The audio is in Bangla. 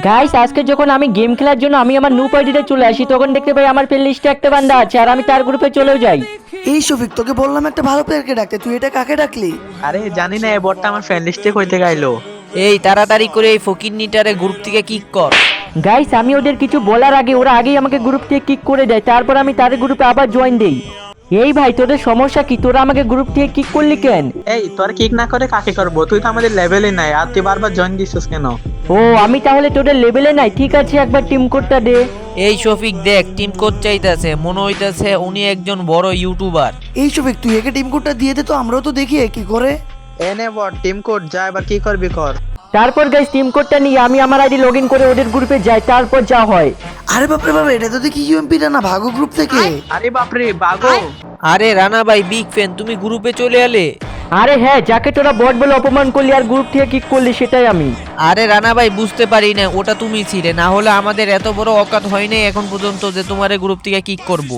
গাইস আজকে যখন আমি গেম খেলার জন্য আমি আমার নুপ আইডিতে চলে আসি তখন দেখতে পাই আমার প্লে লিস্টে একটা বান্দা আছে আর আমি তার গ্রুপে চলেও যাই। এই শফিক, তোকে বললাম একটা ভালো প্লেয়ারকে ডাকতে, তুই এটা কাকে ডাকলি? আরে জানি না এই বটটা আমার ফ্রেন্ড লিস্টে কইতে গাইলো। এই তাড়াতাড়ি করে এই ফকিন্নিটারে গ্রুপ থেকে কিক কর। গাইস আমি ওদের কিছু বলার আগে ওরা আগেই আমাকে গ্রুপ থেকে কিক করে দেয়, তারপর আমি তাদের গ্রুপে আবার জয়েন দেই। এই ভাই তোদের সমস্যা কি, তোরা আমাকে গ্রুপ থেকে কিক করলি কেন? এই তোর কিক না করে কাকে করবো? তুই তো আমাদের লেভেলে নাই আর তুই বারবার জয়েন দিছিস কেন? ও আমি তাহলে তোদের লেভেলে নাই, ঠিক আছে একবার টিম কোডটা দে। এই শফিক দেখ টিম কোড চাইতেছে, মনে হইতাছে উনি একজন বড় ইউটিউবার। এই শফিক, তুই একে টিম কোডটা দিয়ে দে তো, আমরাও তো দেখি কি করে। এনে বট টিম কোড যা, এবার কি করবি কর। তারপর গাইস টিম কোডটা নিয়ে আমি আমার আইডি লগ ইন করে ওদের গ্রুপে যাই, তারপর যা হয়। আরে বাপরে বাবা, এটা তো দেখি ইউএমপিটা না, ভাগো গ্রুপ থেকে। আরে বাপরে বাগো। আরে রানা ভাই বিগ ফ্যান, তুমি গ্রুপে চলে এলে। আরে হ্যাঁ, যাকে তোরা বট বলে অপমান করলি আর গ্রুপ থেকে কিক করলি সেটাই আমি। আরে রানা ভাই বুঝতে পারি না ওটা তুমি ছিলে, না হলে আমাদের এত বড় অকাত হয় নাই এখন পর্যন্ত যে তোমার গ্রুপ থেকে কিক করব।